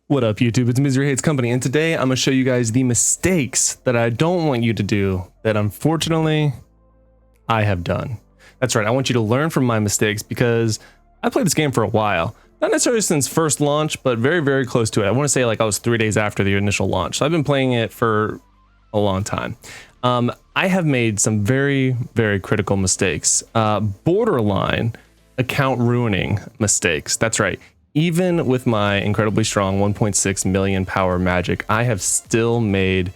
What up, YouTube? It's Misery Hates Company, and today I'm going to show you guys the mistakes that I don't want you to do that unfortunately I have done. That's right, I want you to learn from my mistakes because I played this game for a while. Not necessarily since first launch, but very, very close to it. I want to say like I was 3 days after the initial launch. So I've been playing it for a long time. I have made some very, very critical mistakes. Borderline account ruining mistakes. That's right. Even with my incredibly strong 1.6 million power magic, I have still made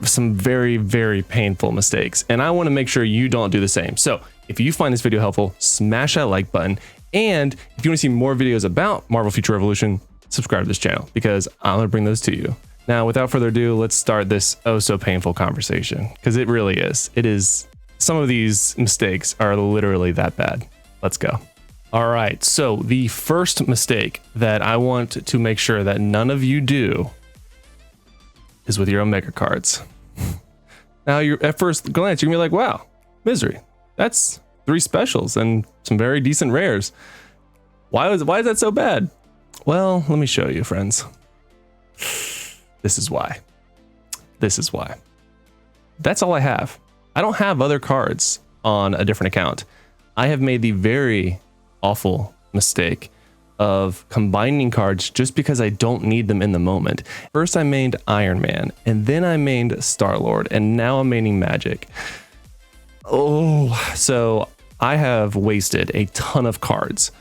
some very, very painful mistakes. And I want to make sure you don't do the same. So if you find this video helpful, smash that like button. And if you want to see more videos about Marvel Future Revolution, subscribe to this channel because I'm going to bring those to you. Now, without further ado, let's start this oh so painful conversation because it really is. It is. Some of these mistakes are literally that bad. Let's go. All right, so the first mistake that I want to make sure that none of you do is with your Omega cards. Now, at first glance, you're gonna be like, wow, Misery, that's 3 specials and some very decent rares. Why is that so bad? Well, let me show you, friends. This is why. This is why. That's all I have. I don't have other cards on a different account. I have made the very awful mistake of combining cards just because I don't need them in the moment. First I mained Iron Man, and then I mained Star-Lord, and now I'm maining Magic. Oh, so I have wasted a ton of cards.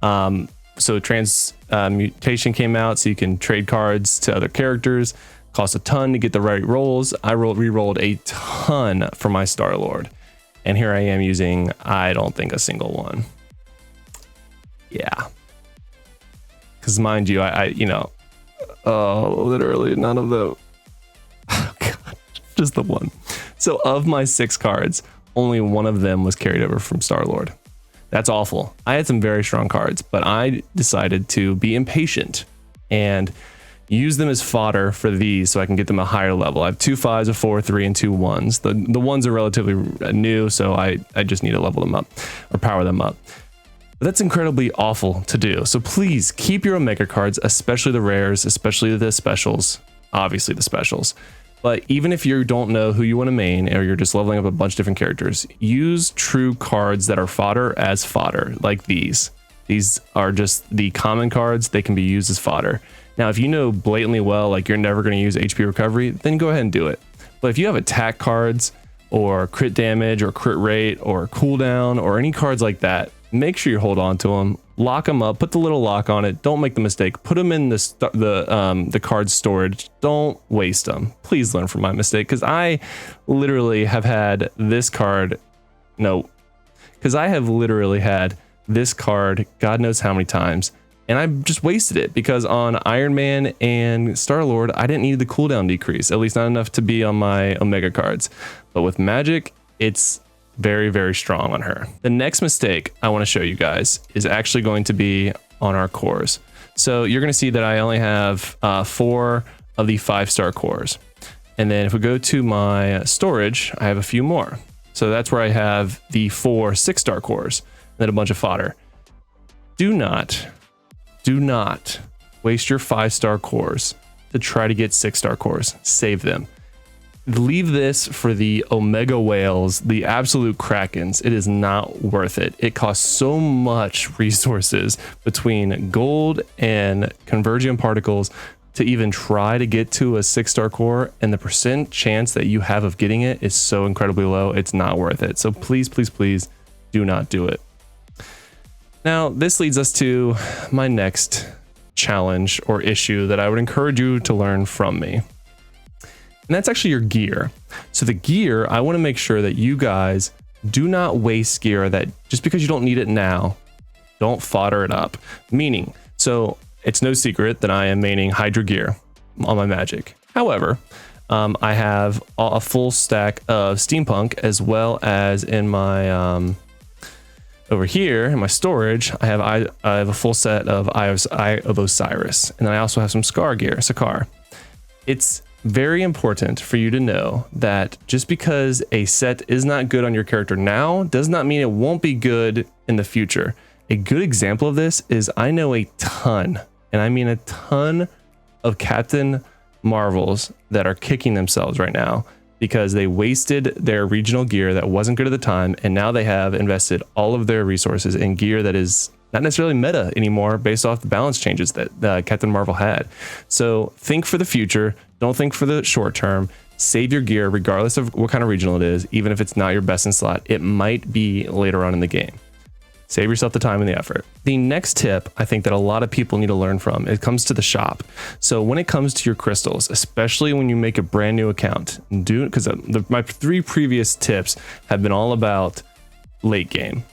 So transmutation came out, so you can trade cards to other characters. Cost a ton to get the right rolls. I re-rolled a ton for my Star-Lord, and here I am using, I don't think, a single one. Yeah, because mind you, literally none of them. Oh God, just the one. So of my 6 cards, only one of them was carried over from Star-Lord. That's awful. I had some very strong cards, but I decided to be impatient and use them as fodder for these so I can get them a higher level. I have 2 5s, a 4, 3, and 2 1s. The 1s are relatively new, so I just need to level them up or power them up. But that's incredibly awful to do. So please keep your Omega cards, especially the rares, especially the specials, obviously the specials. But even if you don't know who you want to main or you're just leveling up a bunch of different characters, use true cards that are fodder as fodder, like these. These are just the common cards. They can be used as fodder. Now, if you know blatantly well, like you're never going to use HP recovery, then go ahead and do it. But if you have attack cards or crit damage or crit rate or cooldown or any cards like that, make sure you hold on to them, lock them up, put the little lock on it. Don't make the mistake. Put them in the card storage. Don't waste them. Please learn from my mistake because I literally have had this card. No, because I have literally had this card God knows how many times, and I just wasted it because on Iron Man and Star-Lord, I didn't need the cooldown decrease, at least not enough to be on my Omega cards. But with Magic, it's very, very strong on her. The next mistake I want to show you guys is actually going to be on our cores. So you're going to see that I only have 4 of the 5-star cores. And then if we go to my storage, I have a few more. So that's where I have the 4 6-star cores and then a bunch of fodder. Do not waste your 5-star cores to try to get 6-star cores. Save them. Leave this for the Omega whales, the absolute krakens. It is not worth it. It costs so much resources between gold and convergium particles to even try to get to a 6-star core, and the percent chance that you have of getting it is so incredibly low. It's not worth it. So please, please, please do not do it. Now, this leads us to my next challenge or issue that I would encourage you to learn from me. And that's actually your gear. So the gear, I want to make sure that you guys do not waste gear that just because you don't need it now, don't fodder it up. Meaning, so it's no secret that I am maining Hydra gear on my Magic. However, I have a full stack of Steampunk as well as in my over here in my storage, I have a full set of Eye of Osiris, and then I also have some Scar gear, Sakaar. It's very important for you to know that just because a set is not good on your character now does not mean it won't be good in the future. A good example of this is I know a ton and I mean a ton of Captain Marvels that are kicking themselves right now because they wasted their regional gear that wasn't good at the time, and now they have invested all of their resources in gear that is not necessarily meta anymore based off the balance changes that Captain Marvel had. So think for the future, don't think for the short term. Save your gear regardless of what kind of regional it is, even if it's not your best in slot. It might be later on in the game. Save yourself the time and the effort. The next tip I think that a lot of people need to learn from, it comes to the shop. So when it comes to your crystals, especially when you make a brand new account, because my 3 previous tips have been all about late game,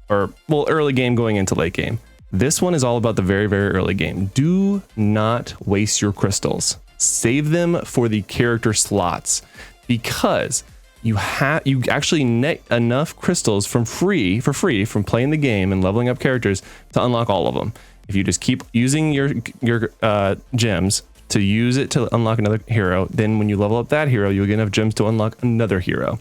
or well, early game going into late game. This one is all about the very, very early game. Do not waste your crystals. Save them for the character slots, because you actually net enough crystals for free from playing the game and leveling up characters to unlock all of them. If you just keep using your gems to use it to unlock another hero, then when you level up that hero, you'll get enough gems to unlock another hero.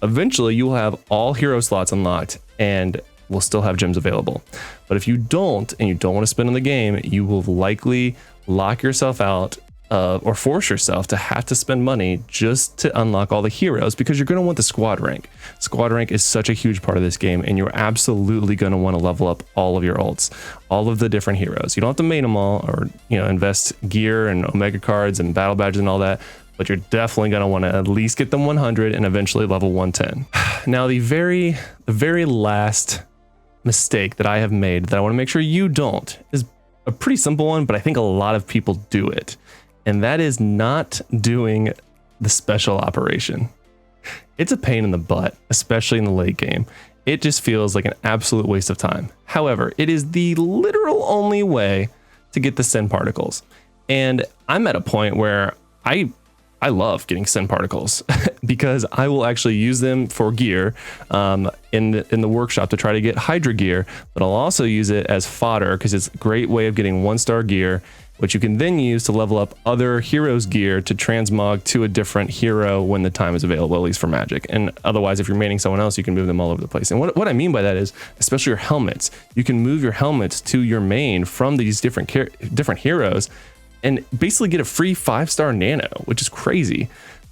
Eventually, you will have all hero slots unlocked and will still have gems available. But if you don't, and you don't want to spend on the game, you will likely lock yourself out or force yourself to have to spend money just to unlock all the heroes, because you're going to want the squad rank. Squad rank is such a huge part of this game, and you're absolutely going to want to level up all of your ults, all of the different heroes. You don't have to main them all, or invest gear and omega cards and battle badges and all that, but you're definitely going to want to at least get them 100 and eventually level 110. Now, the very last mistake that I have made that I want to make sure you don't is a pretty simple one, but I think a lot of people do it. And that is not doing the special operation. It's a pain in the butt, especially in the late game. It just feels like an absolute waste of time. However, it is the literal only way to get the Sin particles. And I'm at a point where I love getting Sin particles because I will actually use them for gear in the workshop to try to get Hydra gear, but I'll also use it as fodder because it's a great way of getting 1-star gear, which you can then use to level up other heroes' gear to transmog to a different hero when the time is available, at least for Magic. And otherwise, if you're maining someone else, you can move them all over the place. And what I mean by that is, especially your helmets, you can move your helmets to your main from these different heroes and basically get a free 5-star nano, which is crazy.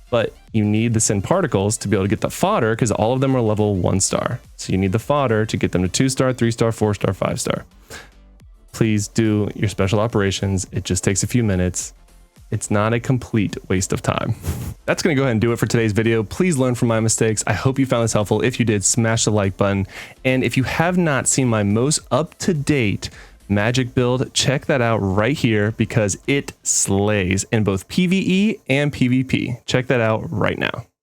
But you need the Sin particles to be able to get the fodder because all of them are level 1-star. So you need the fodder to get them to 2-star, 3-star, 4-star, 5-star. Please do your special operations. It just takes a few minutes. It's not a complete waste of time. That's going to go ahead and do it for today's video. Please learn from my mistakes. I hope you found this helpful. If you did, smash the like button. And if you have not seen my most up-to-date Magic build, check that out right here because it slays in both PvE and PvP. Check that out right now.